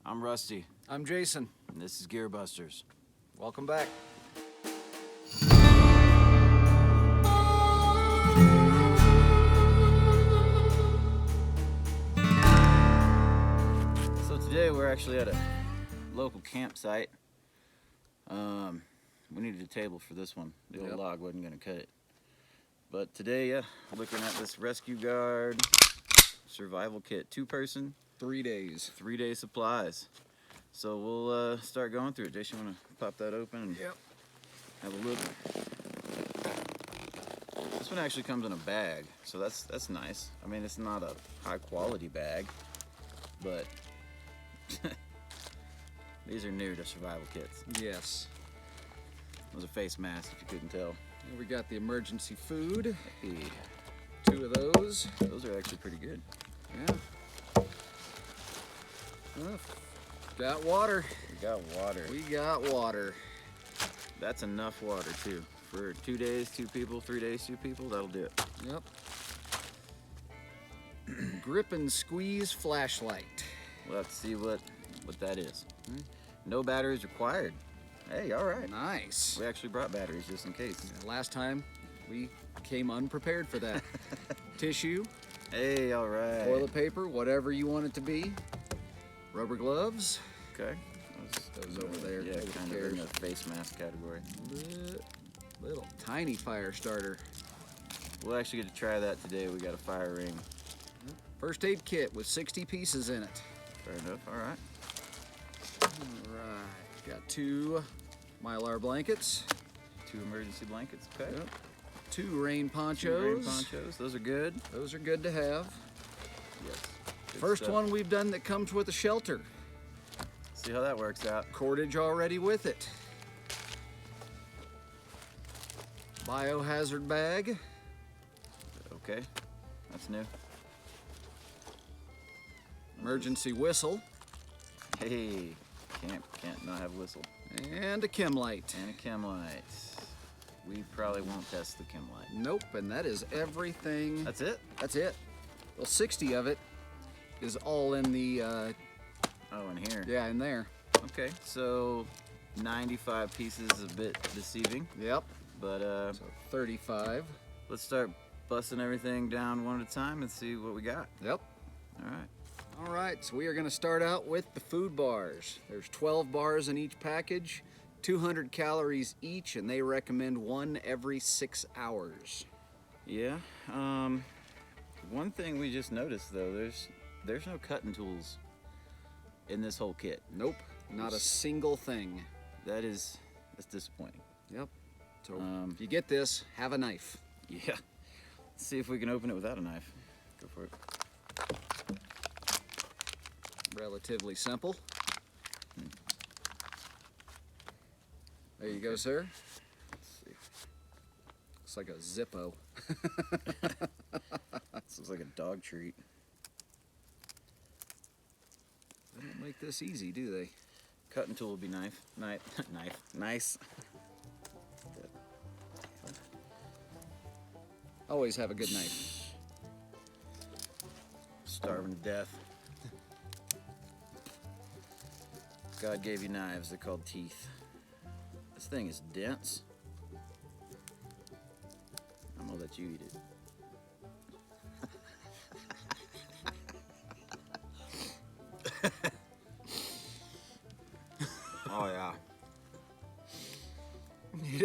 I'm Rusty. I'm Jason. And this is Gearbusters. Welcome back. So today we're actually at a local campsite. We needed a table for this one. The old log wasn't gonna cut it. But today, looking at this Rescue Guard survival kit, 2-person, 3 days. 3-day supplies. So we'll start going through it. Jason, you wanna pop that open and have a look? This one actually comes in a bag, so that's nice. I mean, it's not a high quality bag, but these are new to survival kits. Yes. Those are face masks, if you couldn't tell. And we got the emergency food. Hey, 2 of those. those are actually pretty good. Yeah. Got water. We got water. We got water. That's enough water too. For 2 days, 2 people, 3 days, 2 people, that'll do it. Yep. Grip and squeeze flashlight. We'll have to see what that is. No batteries required. Hey, all right. Nice. We actually brought batteries just in case. Last time we came unprepared for that. Tissue, Hey, all right. toilet paper, whatever you want it to be. Rubber gloves. Okay. Those over there. Yeah, Nobody kind of cares. in the face mask category. Little tiny fire starter. We'll actually get to try that today. We got a fire ring. First aid kit with 60 pieces in it. Fair enough. All right. All right. Got 2 Mylar blankets. 2 emergency blankets. Okay. Yep. 2 rain 2 ponchos. rain ponchos. Those are good. Those are good to have. Yes. Good First stuff. one we've done that comes with a shelter. See how that works out. Cordage already with it. Biohazard bag. Okay. That's new. Emergency whistle. Hey. Can't not have whistle. And a chem light. And a chem light. We probably won't test the chem light. Nope, and that is everything. That's it? That's it. Well, 60 of it is all in the, Oh, in here. yeah, in there. Okay, so 95 pieces is a bit deceiving, Yep. but So 35. let's start busting everything down one at a time and see what we got. Yep. All right. All right, so we are going to start out with the food bars. There's 12 bars in each package, 200 calories each, and they recommend 1 every 6 hours. Yeah. One thing we just noticed though, there's no cutting tools in this whole kit. Nope, not a single thing. That's disappointing. Yep. So if you get this, have a knife. Yeah. Let's see if we can open it without a knife. Go for it. Relatively simple. There you go, sir. Let's see. It's like a Zippo. This looks like a dog treat. They don't make this easy, do they? Cutting tool would be knife. Nice. Always have a good knife. Starving to death. God gave you knives, they're called teeth. This thing is dense. I'm gonna let you eat it. Oh yeah.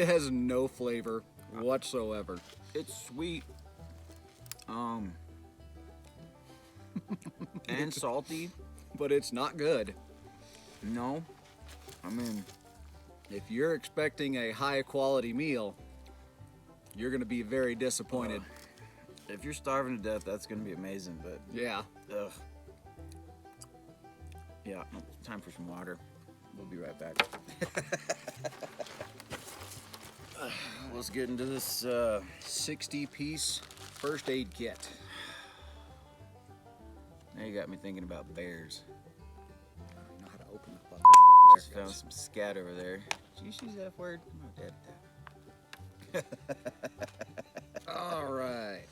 It has no flavor whatsoever. It's sweet. And salty. But it's not good. No. I mean, If you're expecting a high quality meal, you're gonna be very disappointed. if you're starving to death, that's gonna be amazing, but Yeah. ugh. Yeah, time for some water. We'll be right back. Let's get into this 60-piece first aid kit. now you got me thinking about bears. I don't know how to open the fucker. Just found some scat over there. Did you use that F word? I'm not dead. All right.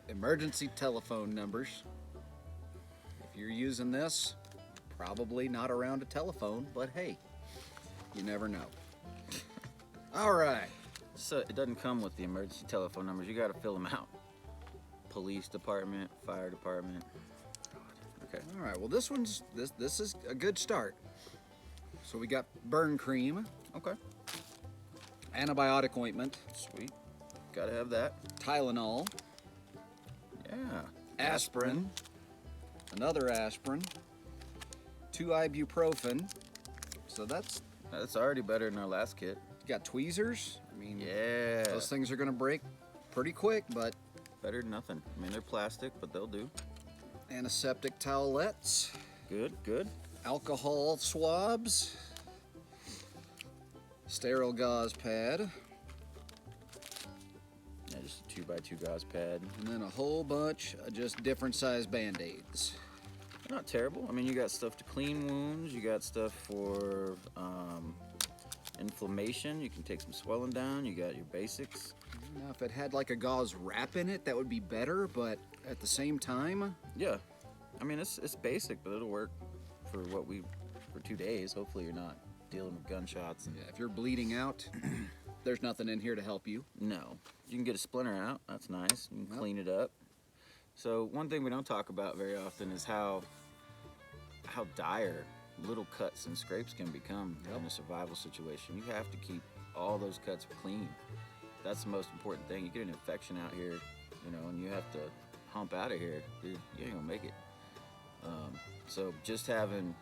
Emergency telephone numbers. If you're using this, Probably not around a telephone, but hey, you never know. All right. So it doesn't come with the emergency telephone numbers. You got to fill them out. Police department, fire department. Okay. All right. Well, this is a good start. So we got burn cream, Okay. antibiotic ointment, Sweet. Got to have that. Tylenol, Yeah. aspirin, another aspirin, 2 ibuprofen. So that's already better than our last kit. got tweezers. I mean, Yeah. those things are gonna break pretty quick, but Better than nothing. I mean, they're plastic, but they'll do. antiseptic towelettes, Good, good. alcohol swabs, sterile gauze pad, Yeah, just a 2x2 gauze pad. and then a whole bunch of just different size Band-Aids. Not terrible. I mean, you got stuff to clean wounds. You got stuff for inflammation. You can take some swelling down. You got your basics. Now, if it had like a gauze wrap in it, that would be better, but at the same time, Yeah. I mean, it's basic, but it'll work for for 2 days. Hopefully, you're not dealing with gunshots. And yeah, if you're bleeding out, there's nothing in here to help you. no, you can get a splinter out. That's nice. You can Yep. clean it up. So one thing we don't talk about very often is how dire little cuts and scrapes can become in a survival situation. You have to keep all those cuts clean. That's the most important thing. You get an infection out here, and you have to hump out of here. You ain't gonna make it. So just having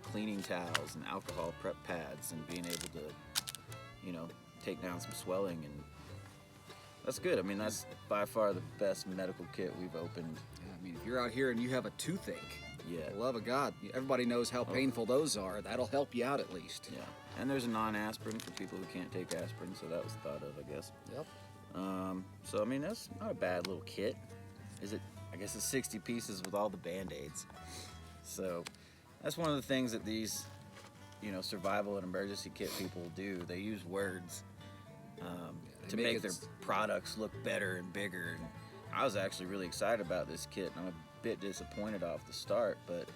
cleaning towels and alcohol prep pads and being able to, take down some swelling, and that's good. I mean, that's by far the best medical kit we've opened. Yeah, I mean, if you're out here and you have a toothache, Yeah. for the love of God, everybody knows how painful those are. That'll help you out at least. Yeah. And there's a non-aspirin for people who can't take aspirin, so that was thought of, I guess. Yep. So I mean, that's not a bad little kit. I guess it's 60 pieces with all the Band-Aids. So that's one of the things that these, survival and emergency kit people do. They use words to make their products look better and bigger. And I was actually really excited about this kit, and I'm a bit disappointed off the start, but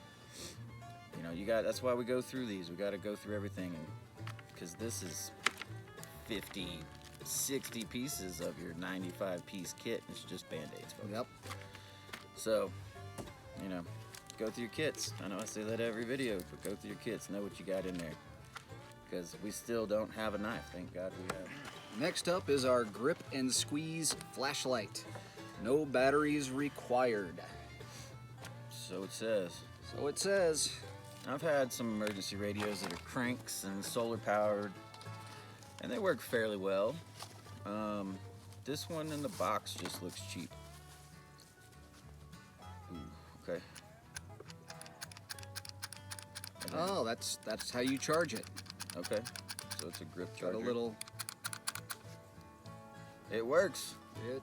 that's why we go through these. We got to go through everything, and because this is 50, 60 pieces of your 95-piece kit, and it's just Band-Aids, folks. Yep. So, go through your kits. I know I say that every video, but go through your kits. Know what you got in there, because we still don't have a knife. Thank God we have. Next up is our grip and squeeze flashlight. No batteries required. So it says. So it says. I've had some emergency radios that are cranks and solar powered, and they work fairly well. This one in the box just looks cheap. Ooh, okay. Oh, that's how you charge it. Okay. So it's a grip Got charger. a little. It works. It,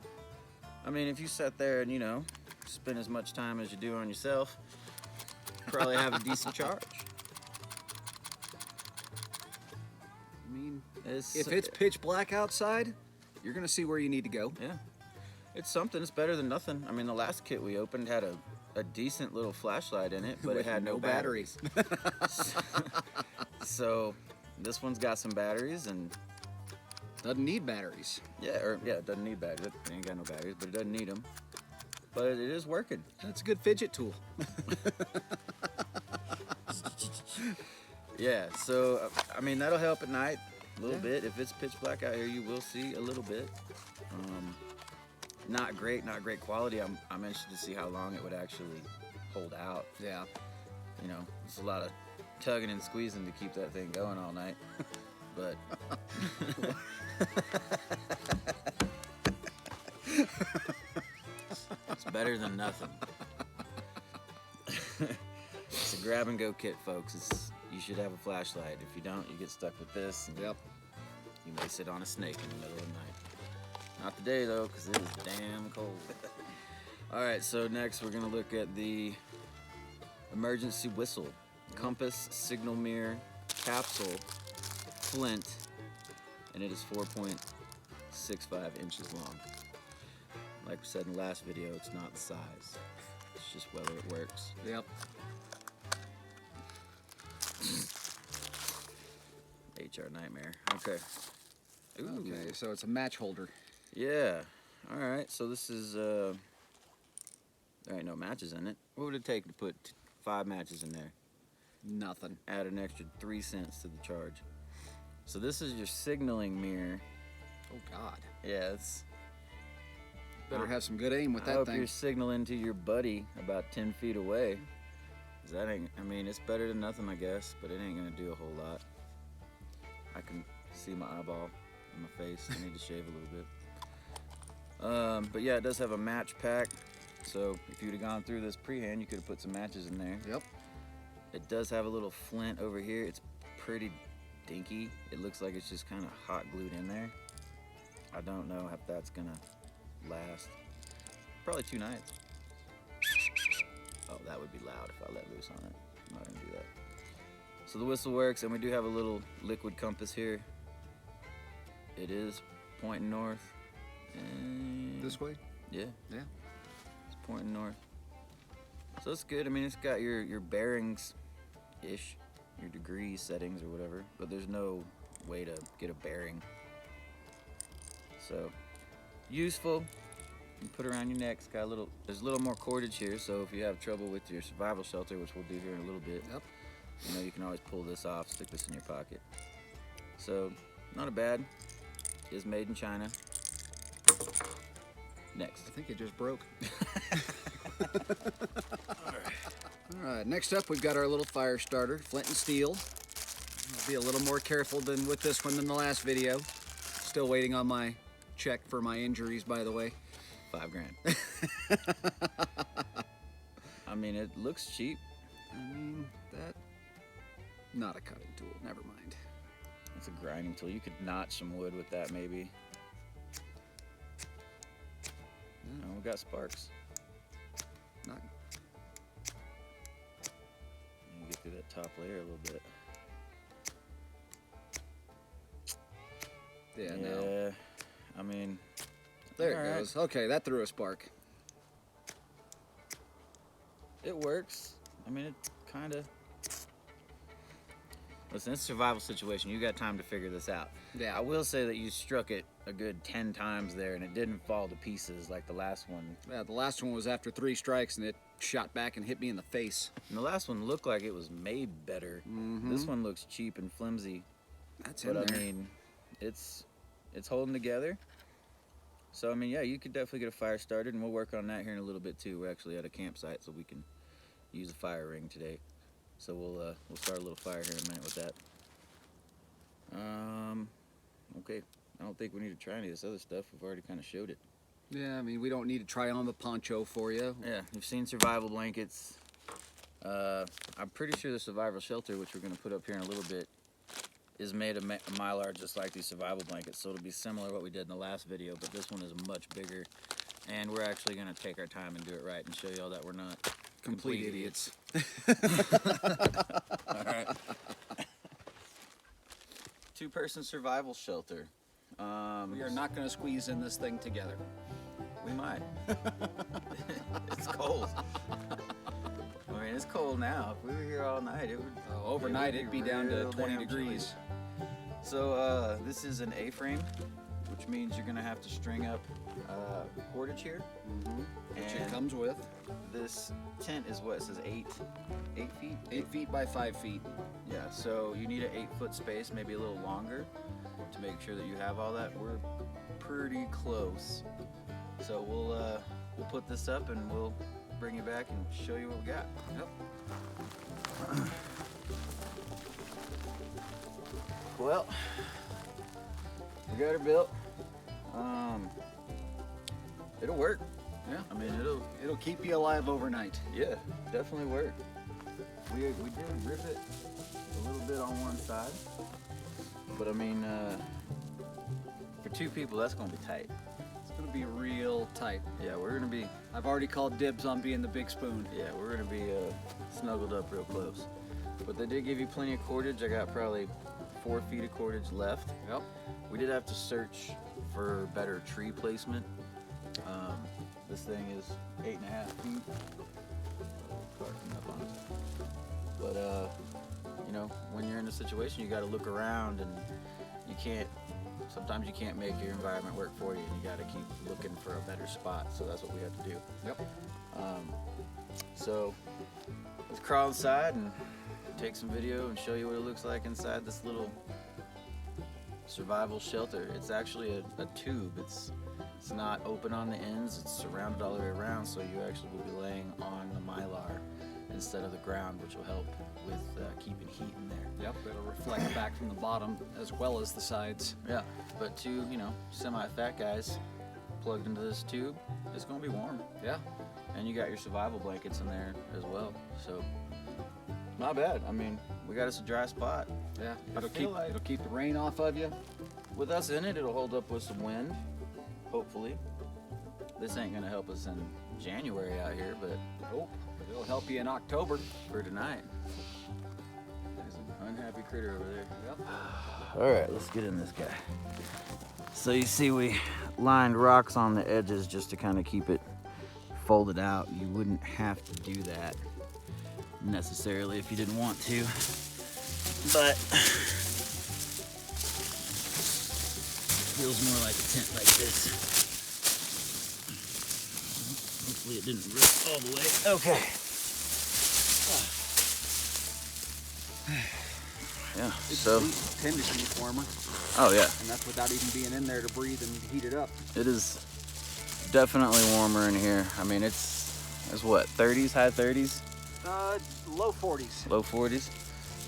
I mean, if you sat there and, spend as much time as you do on yourself, probably have a decent charge. I mean, if it's pitch black outside, you're gonna see where you need to go. Yeah. It's something. It's better than nothing. I mean, the last kit we opened had a decent little flashlight in it, but With it had no batteries. So this one's got some batteries, and Doesn't need batteries. it doesn't need batteries. It ain't got no batteries, but it doesn't need them. But it is working. That's a good fidget tool. Yeah, so I mean, that'll help at night a little bit. If it's pitch black out here, you will see a little bit. Not great quality. I'm interested to see how long it would actually hold out. Yeah. It's a lot of tugging and squeezing to keep that thing going all night. But it's better than nothing. It's a grab and go kit, folks. You should have a flashlight. If you don't, you get stuck with this, and Yep. you may sit on a snake in the middle of the night. Not today though, because it is damn cold. All right, so next we're gonna look at the emergency whistle, compass, signal mirror, capsule, flint, and it is 4.65 inches long. Like we said in the last video, it's not the size. It's just whether it works. Yep. HR nightmare. Okay. Ooh. Okay, so it's a match holder. Yeah. All right. So this is there ain't no matches in it. What would it take to put 5 matches in there? Nothing. Add an extra 3 cents to the charge. So this is your signaling mirror. Oh God. Yeah, it's. Better have some good aim with I that hope thing. you're signaling to your buddy about 10 feet away. 'Cause that ain't. I mean, it's better than nothing, I guess, but it ain't gonna do a whole lot. I can see my eyeball in my face. I need to shave a little bit. But yeah, it does have a match pack. So if you'd have gone through this pre-hand, you could have put some matches in there. Yep. It does have a little flint over here. It's pretty dinky. It looks like it's just kind of hot glued in there. I don't know if that's gonna last. Probably 2 nights. Oh, that would be loud if I let loose on it. I'm not gonna do that. So the whistle works, and we do have a little liquid compass here. It is pointing north. And This way? yeah, Yeah. it's pointing north. So it's good. I mean, it's got your bearings-ish, your degree settings or whatever, but there's no way to get a bearing. So useful. You put around your neck. It's got a little. There's a little more cordage here, so if you have trouble with your survival shelter, which we'll do here in a little bit, Yep. you know, you can always pull this off, stick this in your pocket. So not a bad. Is made in China. Next. I think it just broke. All right, next up we've got our little fire starter, flint and steel. I'll be a little more careful than with this one than the last video. Still waiting on my check for my injuries, by the way. $5 grand. I mean, it looks cheap. I mean, that... Not a cutting tool, never mind. It's a grinding tool. You could notch some wood with that, maybe. Oh, we got sparks. Not... You get through that top layer a little bit. Yeah, no. Yeah, I mean, There it all right. goes. Okay, that threw a spark. It works. I mean, it kind of. Listen, it's a survival situation. You got time to figure this out. Yeah. I will say that you struck it a good 10 times there, and it didn't fall to pieces like the last one. Yeah, the last one was after 3 strikes, and it shot back and hit me in the face. And the last one looked like it was made better. This one looks cheap and flimsy. That's But in I there. mean, it's holding together. So I mean, yeah, you could definitely get a fire started, and we'll work on that here in a little bit too. We're actually at a campsite, so we can use a fire ring today. So we'll start a little fire here in a minute with that. Okay. I don't think we need to try any of this other stuff. We've already kind of showed it. Yeah, I mean, we don't need to try on the poncho for you. Yeah, you've seen survival blankets. I'm pretty sure the survival shelter, which we're going to put up here in a little bit, is made of mylar just like these survival blankets. So it'll be similar to what we did in the last video, but this one is much bigger. And we're actually going to take our time and do it right and show y'all that we're not Complete idiots. All right. 2-person survival shelter. We are not going to squeeze in this thing together. We might. It's cold. I mean, it's cold now. If we were here all night, it would. Overnight, it'd be down to real 20 damn degrees. chilly. So this is an A-frame, which means you're gonna have to string up cordage here. Which it And comes with. this tent is what it says 8 feet. 8 feet by 5 feet. Yeah. So you need an 8-foot space, maybe a little longer, to make sure that you have all that. We're pretty close. So we'll put this up and we'll bring you back and show you what we got. Yep. Well, we got her built. It'll work. Yeah. I mean, It'll keep you alive overnight. yeah, definitely work. We did rip it a little bit on one side, but I mean, for 2 people, that's gonna be tight. It's going to be real tight. Yeah, we're gonna be. I've already called dibs on being the big spoon. Yeah, we're gonna be snuggled up real close. But they did give you plenty of cordage. I got probably 4 feet of cordage left. Yep. We did have to search for better tree placement. This thing is 8.5 feet. Parking up on it. But know, when you're in a situation, you got to look around, and sometimes you can't make your environment work for you, and you got to keep looking for a better spot. So that's what we have to do. Yep. So let's crawl inside and take some video and show you what it looks like inside this little survival shelter. It's actually a tube. It's not open on the ends. It's surrounded all the way around, so you actually will be laying on the mylar instead of the ground, which will help with keeping heat in there. Yep, it'll reflect back from the bottom as well as the sides. Yeah, but two, you know, semi-fat guys plugged into this tube, it's gonna be warm. Yeah. And you got your survival blankets in there as well, so not bad. I mean, we got us a dry spot. Yeah, I feel like it'll keep the rain off of you. with us in it, it'll hold up with some wind, hopefully. This ain't gonna help us in January out here, but Nope, but it'll help you in October. for tonight. There's an unhappy critter over there. Yep. All right, let's get in this guy. So you see we lined rocks on the edges just to kind of keep it folded out. You wouldn't have to do that necessarily if you didn't want to, but feels more like a tent like this. Hopefully it didn't rip all the way. Okay. Yeah, so These tend to be warmer, oh yeah, and that's without even being in there to breathe and heat it up. it is definitely warmer in here. I mean, it's what, 30s, high 30s, Low 40s, low 40s.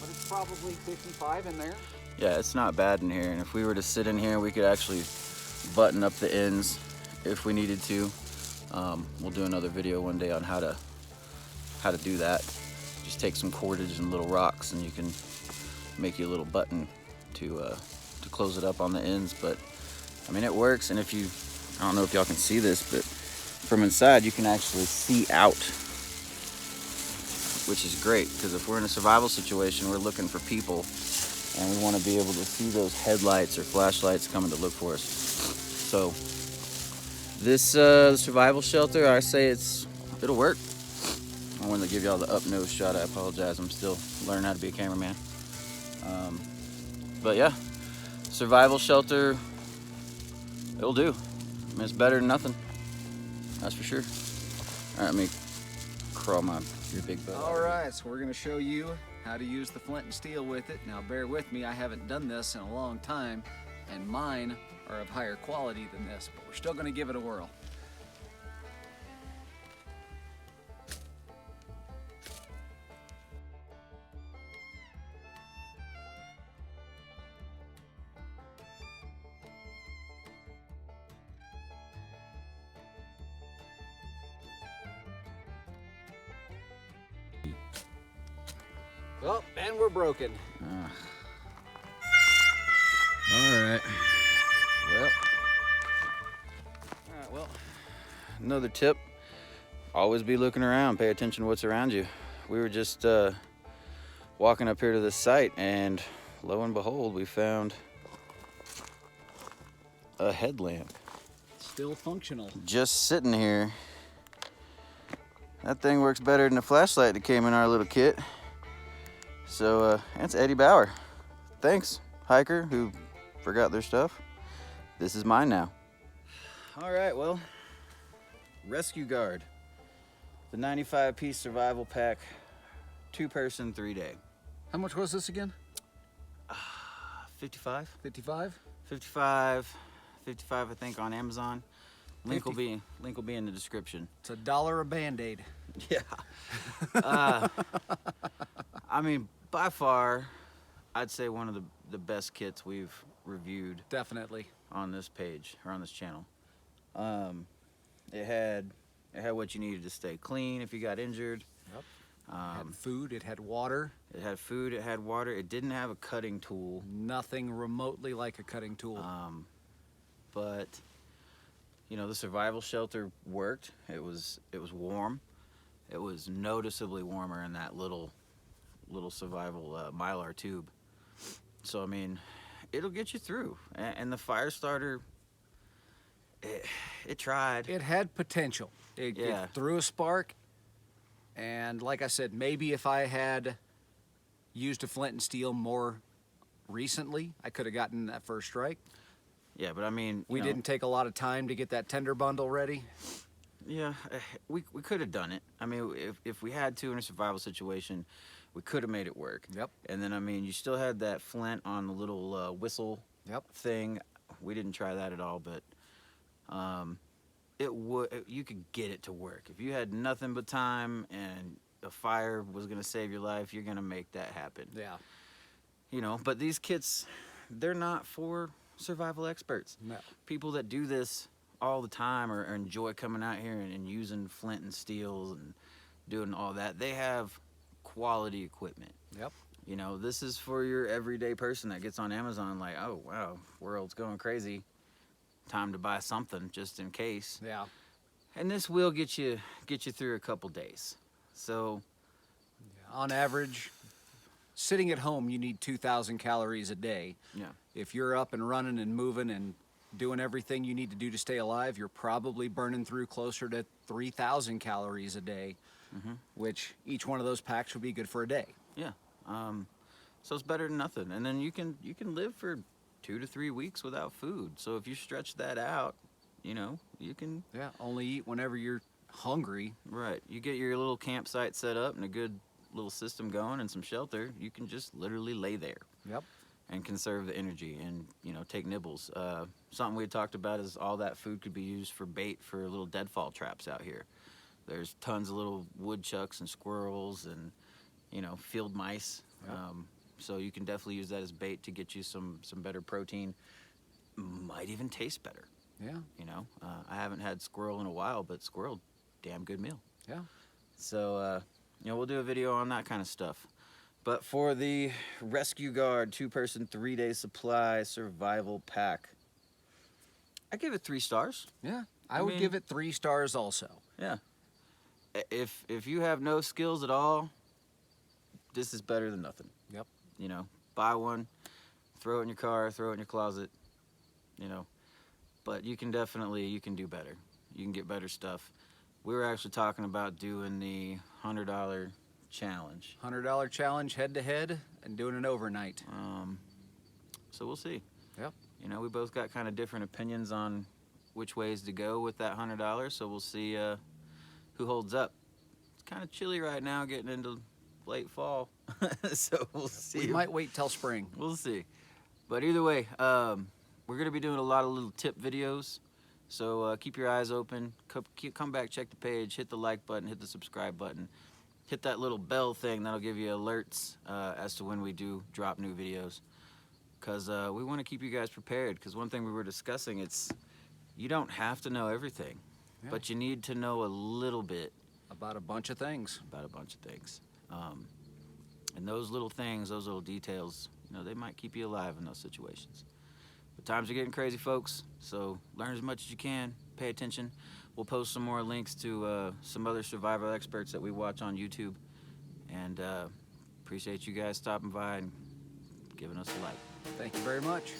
but it's probably 55 in there. Yeah, it's not bad in here. And if we were to sit in here, we could actually button up the ends if we needed to. We'll do another video one day on how to do that. Just take some cordage and little rocks, and you can make you a little button to close it up on the ends. But I mean, it works. And if you, I don't know if y'all can see this, but from inside you can actually see out, which is great, because if we're in a survival situation, we're looking for people, and we want to be able to see those headlights or flashlights coming to look for us. So this survival shelter, I say it'll work. I wanted to give y'all the up nose shot. I apologize, I'm still learning how to be a cameraman. But yeah, survival shelter, it'll do. I mean, it's better than nothing, that's for sure. All right, let me crawl your big butt. All right, so we're going to show you how to use the flint and steel with it. Now bear with me, I haven't done this in a long time, and mine are of higher quality than this, but we're still going to give it a whirl. Oh, and we're broken. All right. Well, another tip, always be looking around, pay attention to what's around you. We were just walking up here to this site, and lo and behold, we found a headlamp. Still functional. Just sitting here. That thing works better than the flashlight that came in our little kit. So it's Eddie Bauer. Thanks, hiker who forgot their stuff. This is mine now. All right, well, Rescue Guard. The 95-piece survival pack, 2-person, 3-day. How much was this again? 55? 55? 55, I think, on Amazon. Link will be in the description. It's $1 a Band-Aid. Yeah. I mean, by far, I'd say one of the best kits we've reviewed. Definitely. On this page, or on this channel. It had what you needed to stay clean if you got injured. Yep. It had food, it had water. It had food, it had water. It didn't have a cutting tool. Nothing remotely like a cutting tool. But you know, the survival shelter worked. It was warm. It was noticeably warmer in that little survival mylar tube. So I mean, it'll get you through. And the fire starter, it tried. It had potential. It threw a spark, and like I said, maybe if I had used a flint and steel more recently, I could have gotten that first strike. Yeah, but I mean, We didn't take a lot of time to get that tender bundle ready. Yeah, we could have done it. I mean, if we had to in a survival situation, we could have made it work. Yep. And then, I mean, you still had that flint on the little whistle thing. We didn't try that at all, but you could get it to work. If you had nothing but time and a fire was going to save your life, you're going to make that happen. Yeah. You know, but these kits, they're not for survival experts. No. People that do this all the time or enjoy coming out here and using flint and steels and doing all that, they have quality equipment. Yep. You know, this is for your everyday person that gets on Amazon like, oh wow, world's going crazy, time to buy something just in case. Yeah. And this will get you through a couple days. So On average, sitting at home, you need 2,000 calories a day. yeah, If you're up and running and moving and doing everything you need to do to stay alive, you're probably burning through closer to 3,000 calories a day, which each one of those packs would be good for a day. yeah. So it's better than nothing. And then you can live for 2 to 3 weeks without food. So if you stretch that out, you know, you can. Yeah, only eat whenever you're hungry. Right. You get your little campsite set up and a good little system going and some shelter. You can just literally lay there. Yep. And conserve the energy and, you know, take nibbles. Something we had talked about is all that food could be used for bait for little deadfall traps out here. There's tons of little woodchucks and squirrels and, you know, field mice. Yep. So you can definitely use that as bait to get you some better protein. Might even taste better. Yeah. You know, I haven't had squirrel in a while, but squirrel, damn good meal. Yeah. So, you know, we'll do a video on that kind of stuff. But for the Rescue Guard 2-person 3-day supply survival pack, I give it 3 stars. Yeah. I would mean- give it 3 stars also. Yeah. If you have no skills at all, this is better than nothing. Yep. You know, buy one, throw it in your car, throw it in your closet, you know. But you can do better. You can get better stuff. We were actually talking about doing the $100 challenge. $100 challenge head to head and doing it overnight. So we'll see. Yep. You know, we both got kind of different opinions on which ways to go with that $100. So we'll see who holds up. It's kind of chilly right now, getting into late fall. So we'll see. We might wait till spring. We'll see. But either way, we're going to be doing a lot of little tip videos. So keep your eyes open. Come back, check the page, hit the like button, hit the subscribe button. Hit that little bell thing. That'll give you alerts as to when we do drop new videos. Because we want to keep you guys prepared. Because one thing we were discussing, you don't have to know everything. Yeah. But you need to know a little bit. About a bunch of things. And those little things, those little details, you know, they might keep you alive in those situations. But times are getting crazy, folks. So learn as much as you can. Pay attention. We'll post some more links to some other survival experts that we watch on YouTube. And appreciate you guys stopping by and giving us a like. Thank you very much.